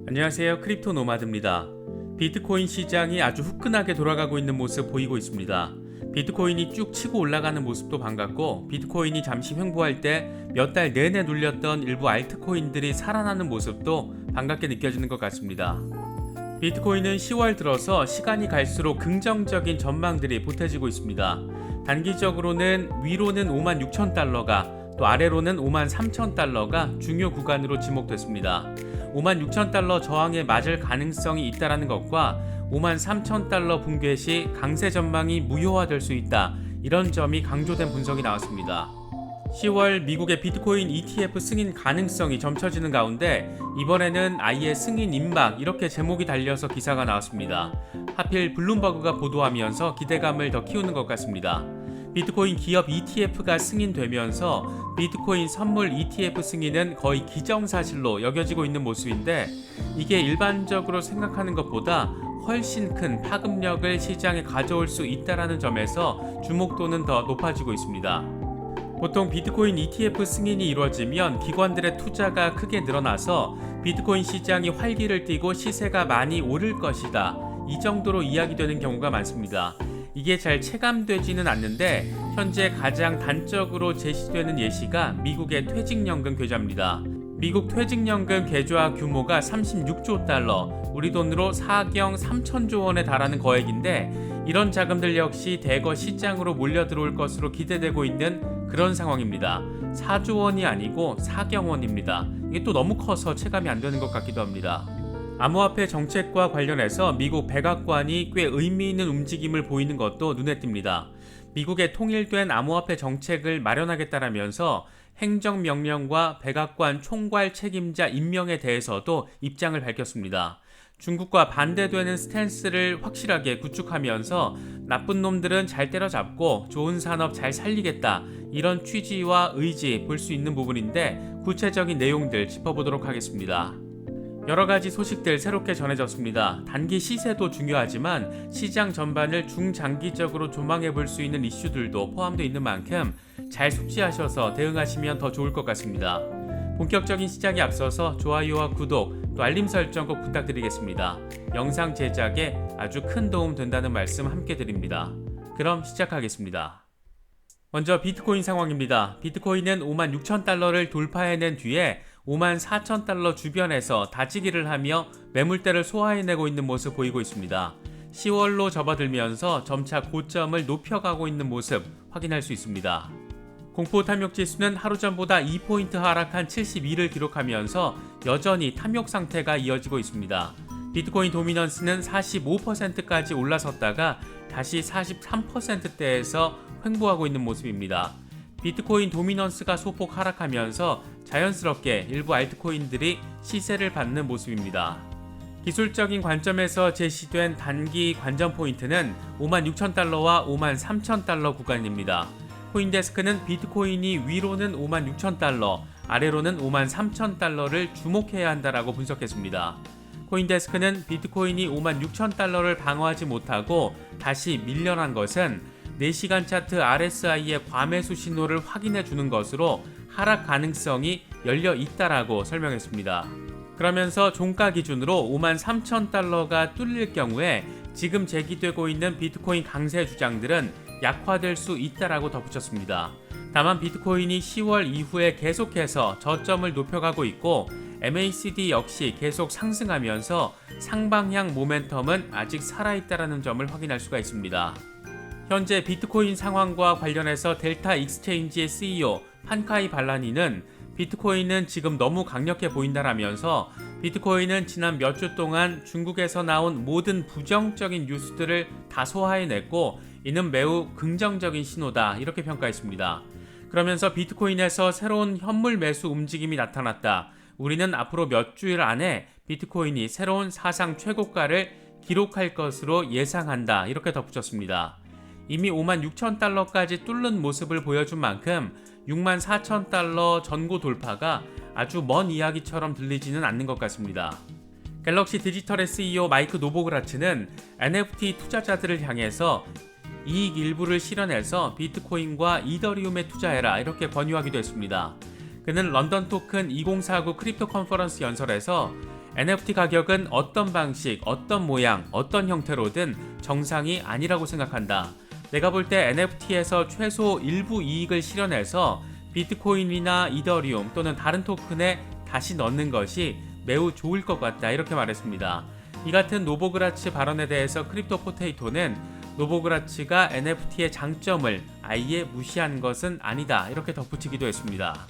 안녕하세요. 크립토 노마드입니다. 비트코인 시장이 아주 후끈하게 돌아가고 있는 모습 보이고 있습니다. 비트코인이 쭉 치고 올라가는 모습도 반갑고, 비트코인이 잠시 횡보할 때 몇 달 내내 눌렸던 일부 알트코인들이 살아나는 모습도 반갑게 느껴지는 것 같습니다. 비트코인은 10월 들어서 시간이 갈수록 긍정적인 전망들이 보태지고 있습니다. 단기적으로는 위로는 56,000달러가, 또 아래로는 53,000달러가 중요 구간으로 지목됐습니다. 56,000달러 저항에 맞을 가능성이 있다는 것과 53,000달러 붕괴 시 강세 전망이 무효화될 수 있다, 이런 점이 강조된 분석이 나왔습니다. 10월 미국의 비트코인 ETF 승인 가능성이 점쳐지는 가운데 이번에는 아예 승인 임박, 이렇게 제목이 달려서 기사가 나왔습니다. 하필 블룸버그가 보도하면서 기대감을 더 키우는 것 같습니다. 비트코인 기업 ETF가 승인되면서 비트코인 선물 ETF 승인은 거의 기정사실로 여겨지고 있는 모습인데, 이게 일반적으로 생각하는 것보다 훨씬 큰 파급력을 시장에 가져올 수 있다는 점에서 주목도는 더 높아지고 있습니다. 보통 비트코인 ETF 승인이 이루어지면 기관들의 투자가 크게 늘어나서 비트코인 시장이 활기를 띠고 시세가 많이 오를 것이다, 이 정도로 이야기되는 경우가 많습니다. 이게 잘 체감되지는 않는데, 현재 가장 단적으로 제시되는 예시가 미국의 퇴직연금 계좌입니다. 미국 퇴직연금 계좌 규모가 36조 달러, 우리 돈으로 4경 3천조 원에 달하는 거액인데, 이런 자금들 역시 대거 시장으로 몰려 들어올 것으로 기대되고 있는 그런 상황입니다. 4조 원이 아니고 4경 원입니다. 이게 또 너무 커서 체감이 안 되는 것 같기도 합니다. 암호화폐 정책과 관련해서 미국 백악관이 꽤 의미 있는 움직임을 보이는 것도 눈에 띕니다. 미국의 통일된 암호화폐 정책을 마련하겠다라면서 행정명령과 백악관 총괄 책임자 임명에 대해서도 입장을 밝혔습니다. 중국과 반대되는 스탠스를 확실하게 구축하면서 나쁜 놈들은 잘 때려잡고 좋은 산업 잘 살리겠다, 이런 취지와 의지 볼 수 있는 부분인데, 구체적인 내용들 짚어보도록 하겠습니다. 여러가지 소식들 새롭게 전해졌습니다. 단기 시세도 중요하지만 시장 전반을 중장기적으로 조망해 볼 수 있는 이슈들도 포함되어 있는 만큼 잘 숙지하셔서 대응하시면 더 좋을 것 같습니다. 본격적인 시작에 앞서서 좋아요와 구독, 또 알림 설정 꼭 부탁드리겠습니다. 영상 제작에 아주 큰 도움 된다는 말씀 함께 드립니다. 그럼 시작하겠습니다. 먼저 비트코인 상황입니다. 비트코인은 56,000달러를 돌파해낸 뒤에 54,000달러 주변에서 다지기를 하며 매물대를 소화해내고 있는 모습 보이고 있습니다. 10월로 접어들면서 점차 고점을 높여가고 있는 모습 확인할 수 있습니다. 공포 탐욕 지수는 하루 전보다 2포인트 하락한 72를 기록하면서 여전히 탐욕 상태가 이어지고 있습니다. 비트코인 도미넌스는 45%까지 올라섰다가 다시 43%대에서 횡보하고 있는 모습입니다. 비트코인 도미넌스가 소폭 하락하면서 자연스럽게 일부 알트코인들이 시세를 받는 모습입니다. 기술적인 관점에서 제시된 단기 관전 포인트는 56,000달러와 53,000달러 구간입니다. 코인데스크는 비트코인이 위로는 56,000달러, 아래로는 53,000달러를 주목해야 한다라고 분석했습니다. 코인데스크는 비트코인이 56,000달러를 방어하지 못하고 다시 밀려난 것은 4시간 차트 RSI의 과매수 신호를 확인해 주는 것으로 하락 가능성이 열려 있다라고 설명했습니다. 그러면서 종가 기준으로 53,000달러가 뚫릴 경우에 지금 제기되고 있는 비트코인 강세 주장들은 약화될 수 있다라고 덧붙였습니다. 다만 비트코인이 10월 이후에 계속해서 저점을 높여가고 있고, MACD 역시 계속 상승하면서 상방향 모멘텀은 아직 살아있다라는 점을 확인할 수가 있습니다. 현재 비트코인 상황과 관련해서 델타 익스체인지의 CEO 판카이 발라니는 비트코인은 지금 너무 강력해 보인다라면서 비트코인은 지난 몇 주 동안 중국에서 나온 모든 부정적인 뉴스들을 다 소화해냈고, 이는 매우 긍정적인 신호다, 이렇게 평가했습니다. 그러면서 비트코인에서 새로운 현물 매수 움직임이 나타났다. 우리는 앞으로 몇 주일 안에 비트코인이 새로운 사상 최고가를 기록할 것으로 예상한다, 이렇게 덧붙였습니다. 이미 56,000달러까지 뚫는 모습을 보여준 만큼 64,000달러 전고 돌파가 아주 먼 이야기처럼 들리지는 않는 것 같습니다. 갤럭시 디지털의 CEO 마이크 노보그라츠는 NFT 투자자들을 향해서 이익 일부를 실현해서 비트코인과 이더리움에 투자해라, 이렇게 권유하기도 했습니다. 그는 런던 토큰 2049 크립토 컨퍼런스 연설에서 NFT 가격은 어떤 방식, 어떤 모양, 어떤 형태로든 정상이 아니라고 생각한다. 내가 볼 때 NFT에서 최소 일부 이익을 실현해서 비트코인이나 이더리움 또는 다른 토큰에 다시 넣는 것이 매우 좋을 것 같다. 이렇게 말했습니다. 이 같은 노보그라츠 발언에 대해서 크립토 포테이토는 노보그라츠가 NFT의 장점을 아예 무시한 것은 아니다. 이렇게 덧붙이기도 했습니다.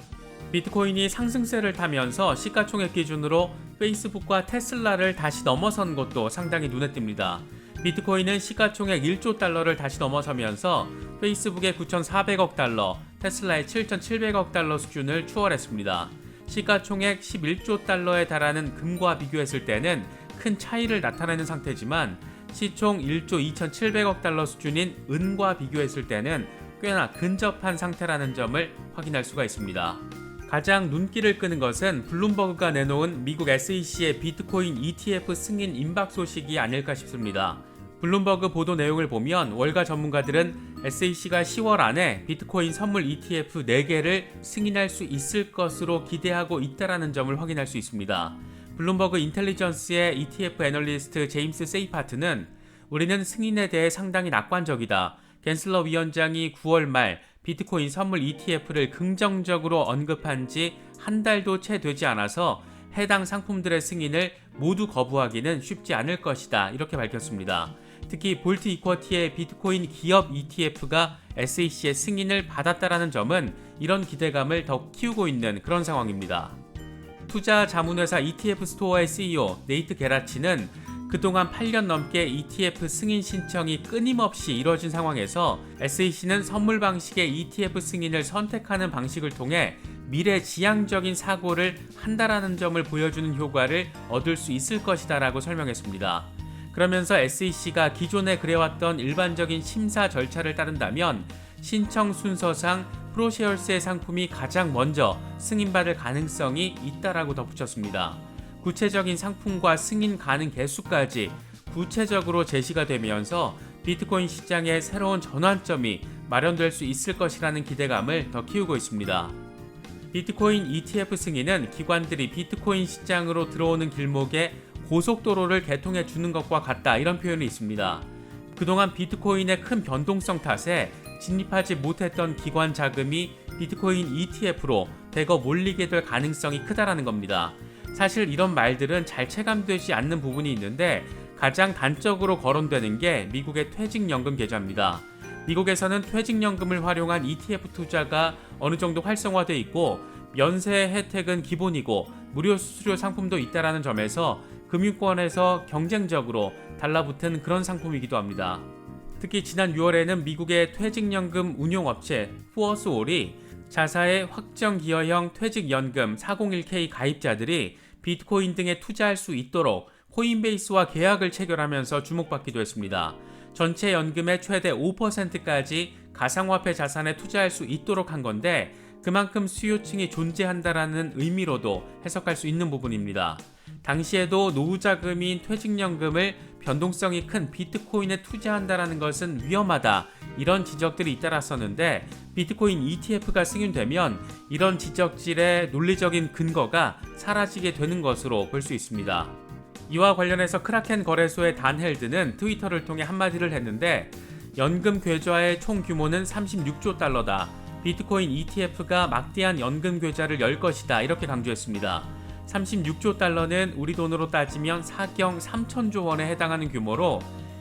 비트코인이 상승세를 타면서 시가총액 기준으로 페이스북과 테슬라를 다시 넘어선 것도 상당히 눈에 띕니다. 비트코인은 시가총액 1조 달러를 다시 넘어서면서 페이스북의 9,400억 달러, 테슬라의 7,700억 달러 수준을 추월했습니다. 시가총액 11조 달러에 달하는 금과 비교했을 때는 큰 차이를 나타내는 상태지만 시총 1조 2,700억 달러 수준인 은과 비교했을 때는 꽤나 근접한 상태라는 점을 확인할 수가 있습니다. 가장 눈길을 끄는 것은 블룸버그가 내놓은 미국 SEC의 비트코인 ETF 승인 임박 소식이 아닐까 싶습니다. 블룸버그 보도 내용을 보면 월가 전문가들은 SEC가 10월 안에 비트코인 선물 ETF 4개를 승인할 수 있을 것으로 기대하고 있다는 점을 확인할 수 있습니다. 블룸버그 인텔리전스의 ETF 애널리스트 제임스 세이파트는 우리는 승인에 대해 상당히 낙관적이다. 갠슬러 위원장이 9월 말 비트코인 선물 ETF를 긍정적으로 언급한 지 한 달도 채 되지 않아서 해당 상품들의 승인을 모두 거부하기는 쉽지 않을 것이다. 이렇게 밝혔습니다. 특히 볼트 이쿼티의 비트코인 기업 ETF가 SEC의 승인을 받았다는 점은 이런 기대감을 더 키우고 있는 그런 상황입니다. 투자 자문회사 ETF 스토어의 CEO 네이트 게라치는 그동안 8년 넘게 ETF 승인 신청이 끊임없이 이뤄진 상황에서 SEC는 선물 방식의 ETF 승인을 선택하는 방식을 통해 미래지향적인 사고를 한다라는 점을 보여주는 효과를 얻을 수 있을 것이다 라고 설명했습니다. 그러면서 SEC가 기존에 그래왔던 일반적인 심사 절차를 따른다면 신청 순서상 프로쉐어스의 상품이 가장 먼저 승인받을 가능성이 있다라고 덧붙였습니다. 구체적인 상품과 승인 가능 개수까지 구체적으로 제시가 되면서 비트코인 시장의 새로운 전환점이 마련될 수 있을 것이라는 기대감을 더 키우고 있습니다. 비트코인 ETF 승인은 기관들이 비트코인 시장으로 들어오는 길목에 고속도로를 개통해 주는 것과 같다, 이런 표현이 있습니다. 그동안 비트코인의 큰 변동성 탓에 진입하지 못했던 기관 자금이 비트코인 ETF로 대거 몰리게 될 가능성이 크다라는 겁니다. 사실 이런 말들은 잘 체감되지 않는 부분이 있는데 가장 단적으로 거론되는 게 미국의 퇴직연금 계좌입니다. 미국에서는 퇴직연금을 활용한 ETF 투자가 어느 정도 활성화되어 있고 면세 혜택은 기본이고 무료 수수료 상품도 있다라는 점에서 금융권에서 경쟁적으로 달라붙은 그런 상품이기도 합니다. 특히 지난 6월에는 미국의 퇴직연금 운용업체 푸어스홀이 자사의 확정기여형 퇴직연금 401k 가입자들이 비트코인 등에 투자할 수 있도록 코인베이스와 계약을 체결하면서 주목받기도 했습니다. 전체 연금의 최대 5%까지 가상화폐 자산에 투자할 수 있도록 한 건데 그만큼 수요층이 존재한다라는 의미로도 해석할 수 있는 부분입니다. 당시에도 노후자금인 퇴직연금을 변동성이 큰 비트코인에 투자한다라는 것은 위험하다, 이런 지적들이 잇따랐었는데 비트코인 ETF가 승인되면 이런 지적질의 논리적인 근거가 사라지게 되는 것으로 볼 수 있습니다. 이와 관련해서 크라켄 거래소의 단 헬드는 트위터를 통해 한마디를 했는데 연금 계좌의 총 규모는 36조 달러다. 비트코인 ETF가 막대한 연금 계좌를 열 것이다, 이렇게 강조했습니다. 36조 달러는 우리 돈으로 따지면 4경 3천조 원에 해당하는 규모로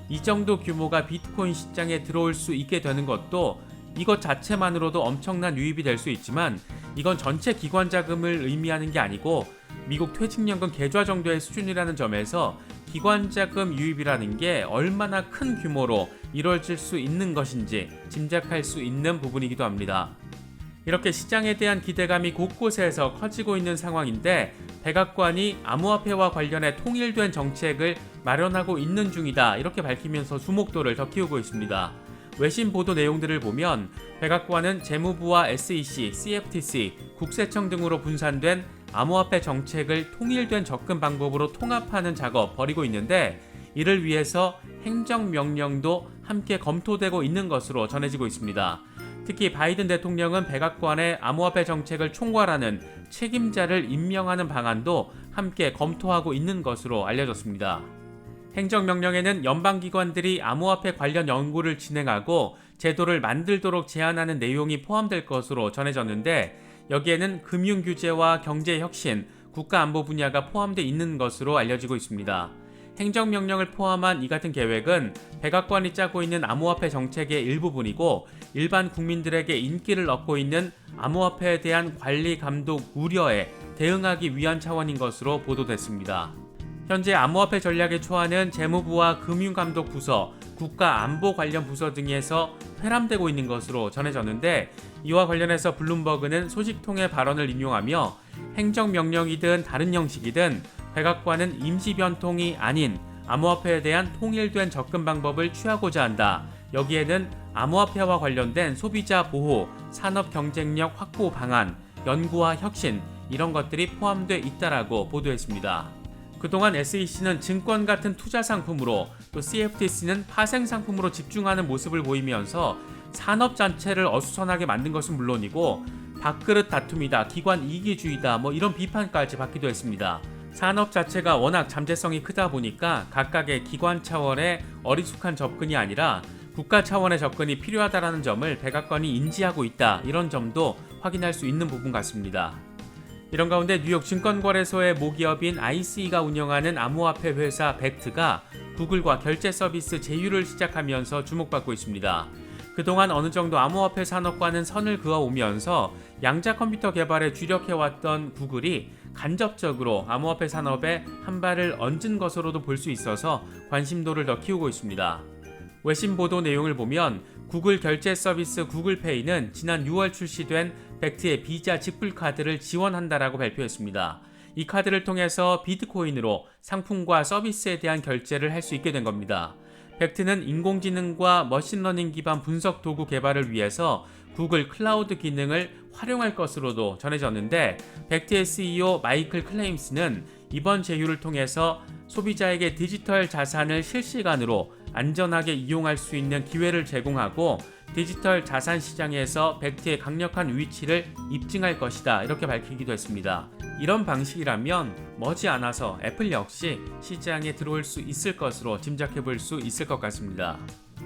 이 정도 규모가 비트코인 시장에 들어올 수 있게 되는 것도 이것 자체만으로도 엄청난 유입이 될 수 있지만 이건 전체 기관 자금을 의미하는 게 아니고 미국 퇴직연금 계좌 정도의 수준이라는 점에서 기관 자금 유입이라는 게 얼마나 큰 규모로 이루어질 수 있는 것인지 짐작할 수 있는 부분이기도 합니다. 이렇게 시장에 대한 기대감이 곳곳에서 커지고 있는 상황인데 백악관이 암호화폐와 관련해 통일된 정책을 마련하고 있는 중이다, 이렇게 밝히면서 주목도를 더 키우고 있습니다. 외신 보도 내용들을 보면 백악관은 재무부와 SEC, CFTC, 국세청 등으로 분산된 암호화폐 정책을 통일된 접근 방법으로 통합하는 작업 벌이고 있는데 이를 위해서 행정명령도 함께 검토되고 있는 것으로 전해지고 있습니다. 특히 바이든 대통령은 백악관의 암호화폐 정책을 총괄하는 책임자를 임명하는 방안도 함께 검토하고 있는 것으로 알려졌습니다. 행정명령에는 연방기관들이 암호화폐 관련 연구를 진행하고 제도를 만들도록 제안하는 내용이 포함될 것으로 전해졌는데, 여기에는 금융규제와 경제혁신, 국가안보 분야가 포함되어 있는 것으로 알려지고 있습니다. 행정명령을 포함한 이 같은 계획은 백악관이 짜고 있는 암호화폐 정책의 일부분이고, 일반 국민들에게 인기를 얻고 있는 암호화폐에 대한 관리 감독 우려에 대응하기 위한 차원인 것으로 보도됐습니다. 현재 암호화폐 전략에 처하는 재무부와 금융감독부서, 국가안보 관련 부서 등에서 회람되고 있는 것으로 전해졌는데, 이와 관련해서 블룸버그는 소식통의 발언을 인용하며 행정명령이든 다른 형식이든 백악관은 임시 변통이 아닌 암호화폐에 대한 통일된 접근 방법을 취하고자 한다. 여기에는 암호화폐와 관련된 소비자 보호, 산업 경쟁력 확보 방안, 연구와 혁신 이런 것들이 포함되어 있다라고 보도했습니다. 그동안 SEC는 증권 같은 투자 상품으로, 또 CFTC는 파생 상품으로 집중하는 모습을 보이면서 산업 자체를 어수선하게 만든 것은 물론이고 밥그릇 다툼이다, 기관 이기주의다 이런 비판까지 받기도 했습니다. 산업 자체가 워낙 잠재성이 크다 보니까 각각의 기관 차원의 어리숙한 접근이 아니라 국가 차원의 접근이 필요하다는 점을 백악관이 인지하고 있다, 이런 점도 확인할 수 있는 부분 같습니다. 이런 가운데 뉴욕 증권거래소의 모기업인 ICE가 운영하는 암호화폐 회사 벡트가 구글과 결제 서비스 제휴를 시작하면서 주목받고 있습니다. 그동안 어느 정도 암호화폐 산업과는 선을 그어오면서 양자 컴퓨터 개발에 주력해왔던 구글이 간접적으로 암호화폐 산업에 한 발을 얹은 것으로도 볼 수 있어서 관심도를 더 키우고 있습니다. 외신 보도 내용을 보면 구글 결제 서비스 구글페이는 지난 6월 출시된 벡트의 비자 직불 카드를 지원한다라고 발표했습니다. 이 카드를 통해서 비트코인으로 상품과 서비스에 대한 결제를 할 수 있게 된 겁니다. 벡트는 인공지능과 머신러닝 기반 분석 도구 개발을 위해서 구글 클라우드 기능을 활용할 것으로도 전해졌는데, 벡트의 CEO 마이클 클레임스는 이번 제휴를 통해서 소비자에게 디지털 자산을 실시간으로 안전하게 이용할 수 있는 기회를 제공하고 디지털 자산 시장에서 벡트의 강력한 위치를 입증할 것이다, 이렇게 밝히기도 했습니다. 이런 방식이라면 머지않아서 애플 역시 시장에 들어올 수 있을 것으로 짐작해 볼 수 있을 것 같습니다.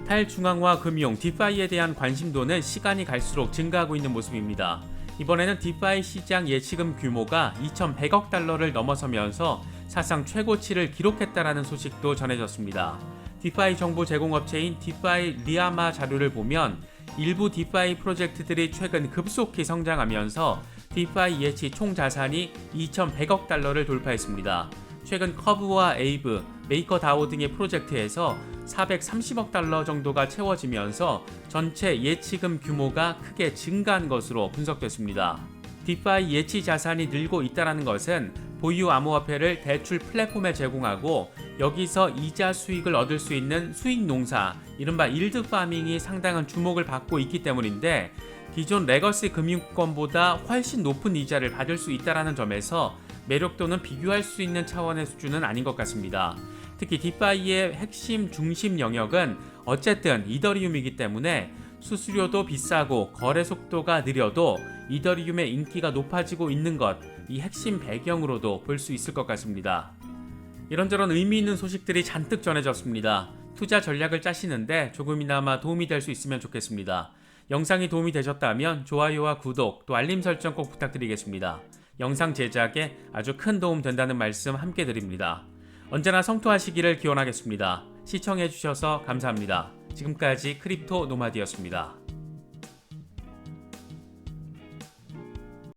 탈중앙화 금융 디파이에 대한 관심도는 시간이 갈수록 증가하고 있는 모습입니다. 이번에는 디파이 시장 예치금 규모가 2,100억 달러를 넘어서면서 사상 최고치를 기록했다라는 소식도 전해졌습니다. 디파이 정보 제공업체인 디파이 리아마 자료를 보면 일부 디파이 프로젝트들이 최근 급속히 성장하면서 디파이 예치 총 자산이 2,100억 달러를 돌파했습니다. 최근 커브와 에이브, 메이커다오 등의 프로젝트에서 430억 달러 정도가 채워지면서 전체 예치금 규모가 크게 증가한 것으로 분석됐습니다. 디파이 예치 자산이 늘고 있다는 것은 보유 암호화폐를 대출 플랫폼에 제공하고 여기서 이자 수익을 얻을 수 있는 수익 농사, 이른바 일드 파밍이 상당한 주목을 받고 있기 때문인데, 기존 레거시 금융권보다 훨씬 높은 이자를 받을 수 있다는 점에서 매력도는 비교할 수 있는 차원의 수준은 아닌 것 같습니다. 특히 디파이의 핵심 중심 영역은 어쨌든 이더리움이기 때문에 수수료도 비싸고 거래 속도가 느려도 이더리움의 인기가 높아지고 있는 것, 이 핵심 배경으로도 볼 수 있을 것 같습니다. 이런저런 의미 있는 소식들이 잔뜩 전해졌습니다. 투자 전략을 짜시는데 조금이나마 도움이 될 수 있으면 좋겠습니다. 영상이 도움이 되셨다면 좋아요와 구독, 또 알림 설정 꼭 부탁드리겠습니다. 영상 제작에 아주 큰 도움 된다는 말씀 함께 드립니다. 언제나 성투하시기를 기원하겠습니다. 시청해주셔서 감사합니다. 지금까지 크립토 노마디였습니다.